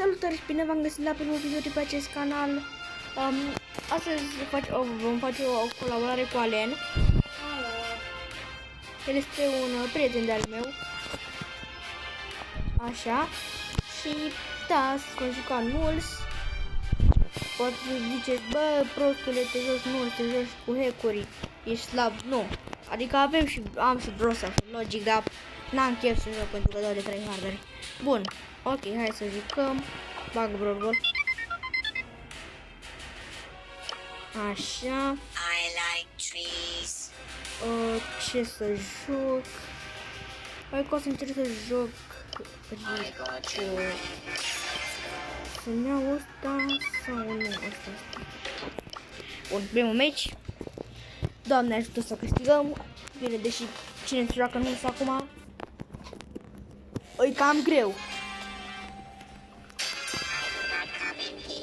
Salutare și bine v-am găsit la primul video de pe acest canal. Astăzi vom face o colaborare cu Alen. El este un prieten de-al meu. Așa. Și da, sunt jucat mulți. Poate ziceți, bă, prostule, te joci mulți, te joci cu hack-uri, ești slab. Nu. Adică am și brosa, logic, dar n-am chef să joc pentru că dau de 3 harderi. Bun. Ok, hai să jucăm. Bag Brawl Ball. Așa. I like trees. Ce să joc? Hai că o să încerc să joc. Să-mi iau ăsta sau nu ăsta? Bun, primul meci. Doamne ajută să câștigăm. Bine, deși cine se joacă nu acum. E cam greu.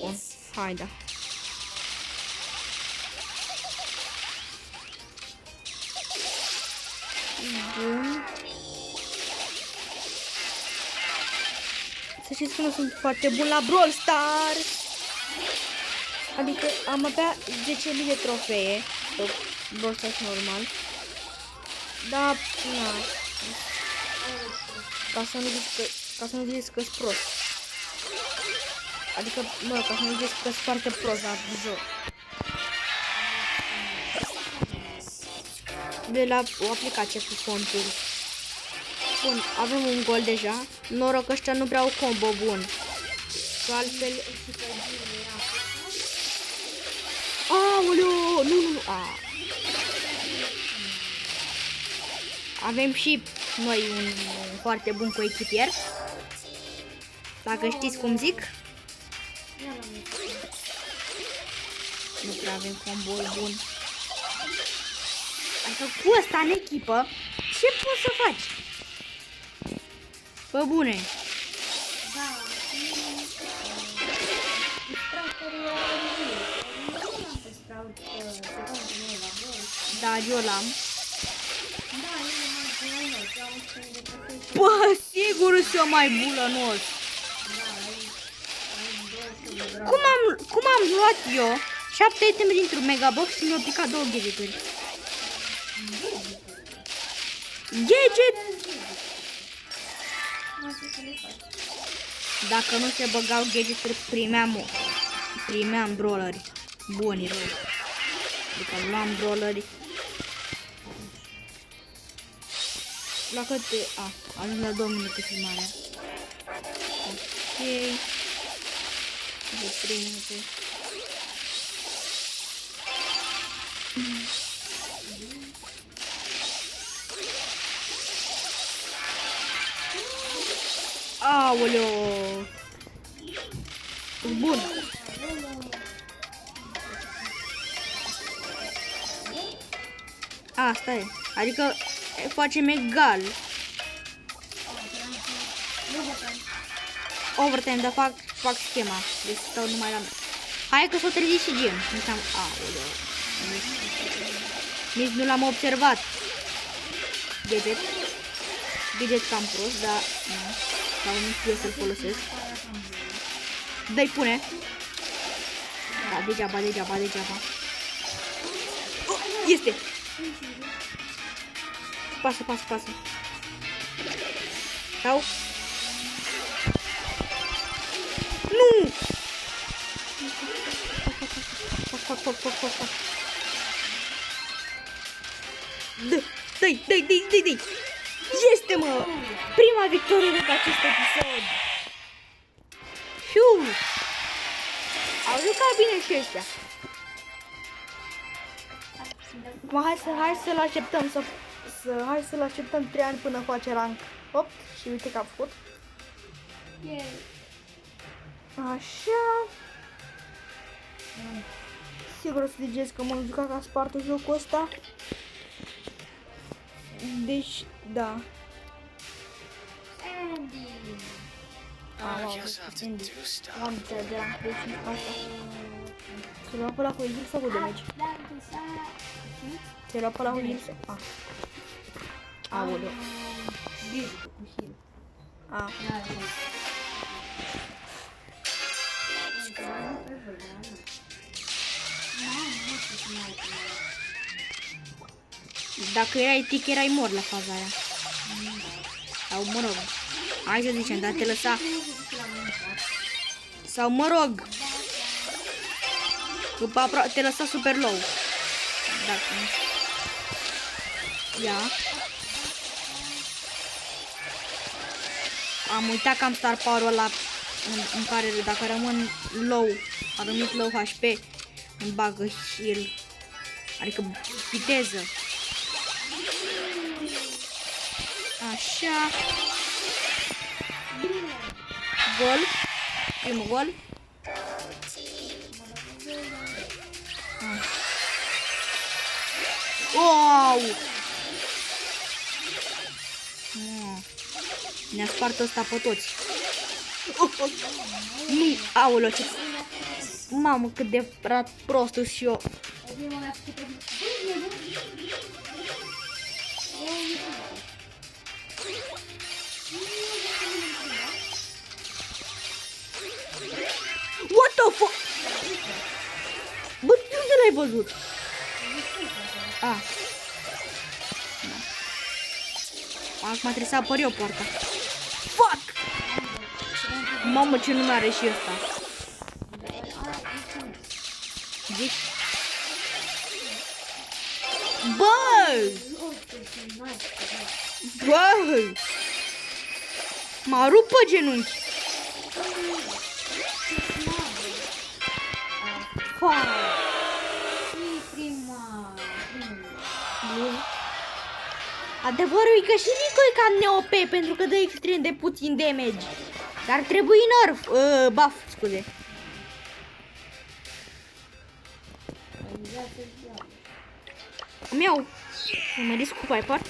Bun, hai da. Bun. Să știți că nu sunt foarte bun la Brawl Stars. Adică am avea 10.000 de trofee pe Brawl Stars normal. Da, na. Ca să nu ziceți că sunt prost. Adică, mă, ca să nu ziceți că sunt foarte prost la joc. De la o aplicație cu conturi. Bun, avem un gol deja. Noroc că ăștia nu vreau combo bun. Că altfel... Aoleu! Nu! Avem și noi un foarte bun coechipier. Dacă știți cum zic. Nu prea avem combo bun. Adică cu ăsta în echipă, ce poți să faci? Bă, bune! Da, eu l-am. Bă, sigur sunt mai bulănos. Cum am luat eu 7 iteme dintr-un megabox și mi-au picat 2 gadgeturi? Gadget! Dacă nu se băgau gadgeturi, primeam brawleri buni rău. Adică luam brawleri. La câte... ajung la 2 minute filmarea. Ok. De 3 minute. Aoleu! Bun! Asta e. Adică facem egal. Overtime, dar fac schema. Deci stau numai la mine. Hai că s-o trezit și Jim. Aoleu! Nici nu l-am observat. Gadget cam prost, dar nu. Sau nu știu să-l folosesc. Dă-i pune. Da, degeaba. Este! Pasă. Sau? Nu! Fac. Dă-i! Este, mă! Prima victorie de pe acest episod! Fiu! Au jucat bine și ăștia. Hai să-l așteptăm hai să-l așteptăm 3 ani până face rank 8 și uite că a făcut. Așa. Sigur o să ziceți că m-am jucat ca spartă jocul ăsta. Deci, da. Am înțeles de rank 3 și asta. Se lua pe ăla cu heal sau cu damage? Se lua pe ăla cu heal sau? Aoleu. Dacă erai tic, erai mort la faza aia. Sau mă rog. Hai să zicem, dar te lăsa. Sau mă rog. Te lăsa super low. Dacă nu. Ia. Am uitat că am star power-ul ăla în care dacă rămân low, anumit low HP, îmi bagă heal. Adică viteză. Așa. Gol. Primul gol. Wow! Ne-a spart ăsta pe toți. Nu! Aoleu, ce... Mamă, cât de prostul și eu. What the fuck? Bă, de unde l-ai văzut? Ah. Acum trebuie să apăr eu poarta. Fuck! Mamă, ce nume are și ăsta. Zici? Bă! Bă! M-a rupt pe genunchi. Adevărul e că și Nico e cam neOP pentru că dă extrem de puțin damage. Dar trebuie nerf, buff, scuze. Îmi iau. Mă risc cu Piper.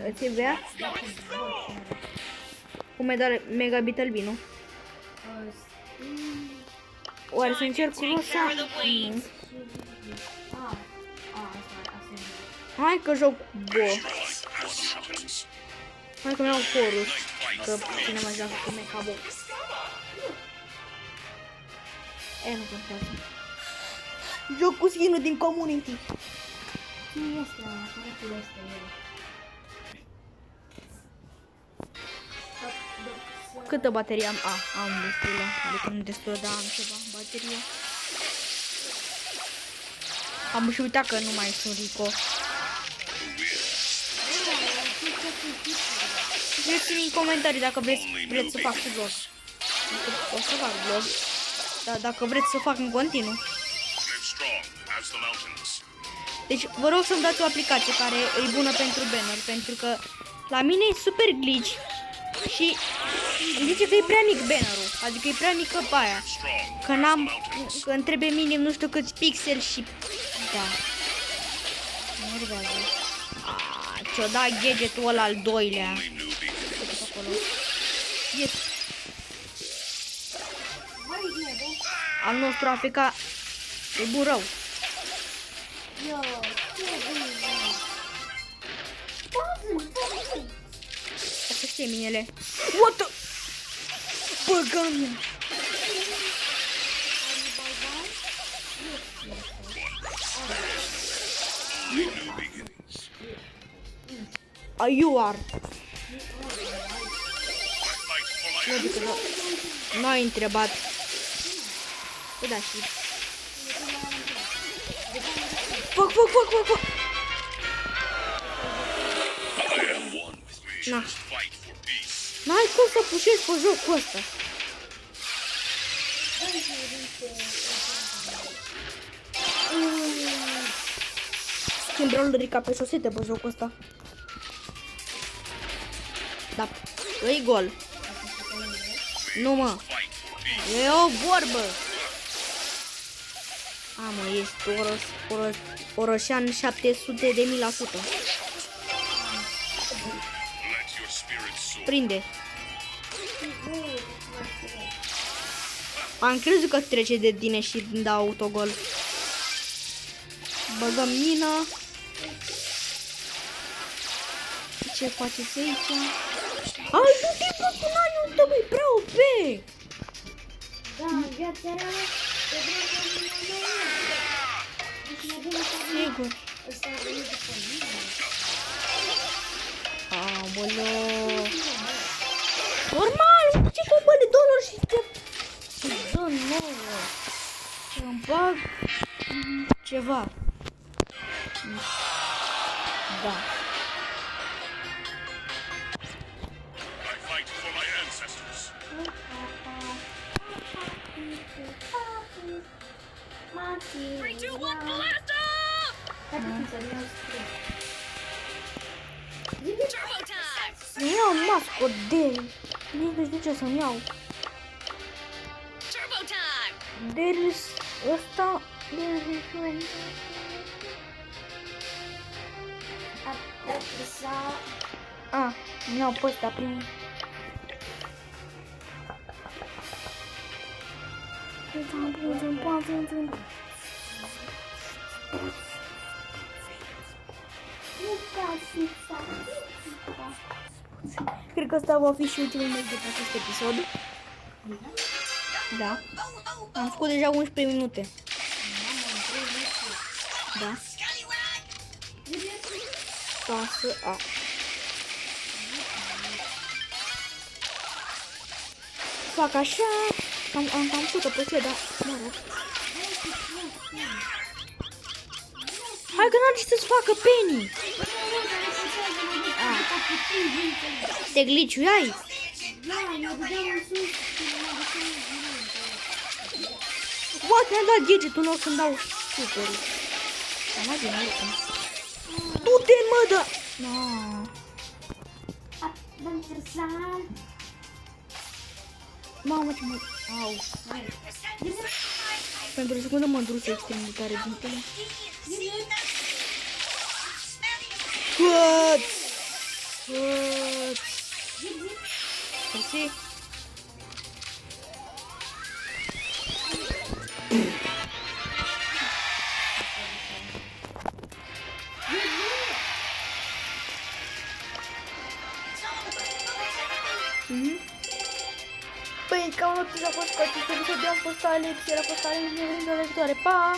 Îți bea? Cu megabit albino. Oare să încerc cu rosa? Nu. Hai că joc Bo. Hai că mi-au Horus. Că cine mai joacă cu Mecha Bo. Nu contează. Joc cu skin-ul din community. Cine este ăla? Cine este el? Câtă baterie am? Am destulă. Adică nu destulă, dar am ceva baterie. Am și uitat că nu mai sunt Rico. Scrieți-mi în comentarii dacă vreți să fac și vlog. O să fac vlog. Dar dacă vreți să fac în continuu. Deci vă rog să-mi dați o aplicație care e bună pentru banner. Pentru că la mine e super glitch. Și îmi zice că e prea mic bannerul. Adică e prea mică pe aia. Că că îmi trebuie minim nu știu câți pixeli și... Da. Nervează. Ce-o dat gadgetul ăla al doilea. Yes. Al nostru AFK e bun rău. O să știe minele. What the... Băgamia. You are. Nu ai întrebat. Păi da, și... Fuck. Na. N-ai cum să pușezi pe jocul ăsta. Schimb rolerica pe șosete pe jocul ăsta. Da, e gol. Nu mă. E o vorbă. Mă, este Orășan 700.000%. Prinde. Am crezut că trece de tine și îmi dau autogol. Băgăm mina. Ce faceți aici? Ai, nu te fac un an, nu te prea OP. Da, viața era... Sigur. Ăsta a venit după mine. Aoleo. Normal, ce bombă de $2 și te dă nouă. Îmi bag ceva. Da. I fight for my ancestors. Three, two, one, blast off! Hai puțin să ne iau scrie. Turbo time! Să-mi iau un mascot de... Nici nu știu ce să-mi iau. Turbo time! Deris ăsta... A, îmi iau pe ăsta primul. Cred că ăsta va fi și ultimul meu de pe acest episod. Da. Am făcut deja 11 minute. Da. Pasă A. Fac așa. Am făcut o prostie, dar mă rog. Hai că n-are ce să-ți facă Penny. Te gliciuiai? What, mi-a dat gadgetul, nu o să-mi dau super. Mai bine, du-te, mă, da! Mamă, ce mă... Au. Pentru o secundă mă duruse extrem de tare din tine. What? Mersi. Păi, cam atât a fost cu acest episod. Eu am fost Alex, iar a fost Alex, ne vedem data viitoare. Pa!